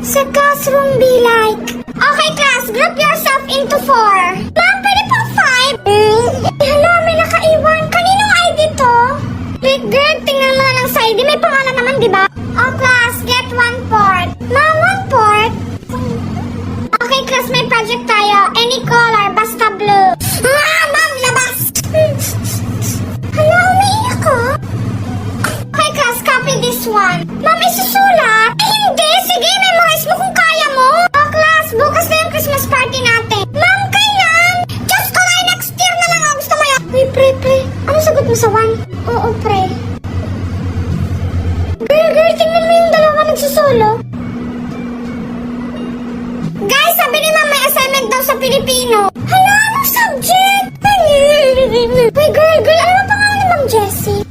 Sa classroom be like. Okay class, group yourself into 4. Ma'am, pwede po 5? Hala, may nakaiwan. Kaninong ID to? Wait girl, tingnan mo lang sa ID. May pangalan naman, di ba? Oh class, get 1 port. Ma'am, 1 port? Okay class, may project tayo. Any color, basta blue. Ah, ma'am, labas! Hala, umiiyak ko. Okay class, copy this one. Ma'am, isusulat? Eh, hindi. Sige, memorize mo kung kaya mo. Oh class, bukas na yung Christmas party natin. Ma'am, kailan? Diyos ko na, next year na lang. Gusto mo yun? Uy, pre. Ano sagot mo sa 1? Oo, pre. Girl, tingnan mo yung dalawa nagsusolo. Guys, sabi ni ma'am may assignment daw sa Pilipino. Hala, anong subject? Uy, girl, ano ang pangalan ni Ma'am Jessie?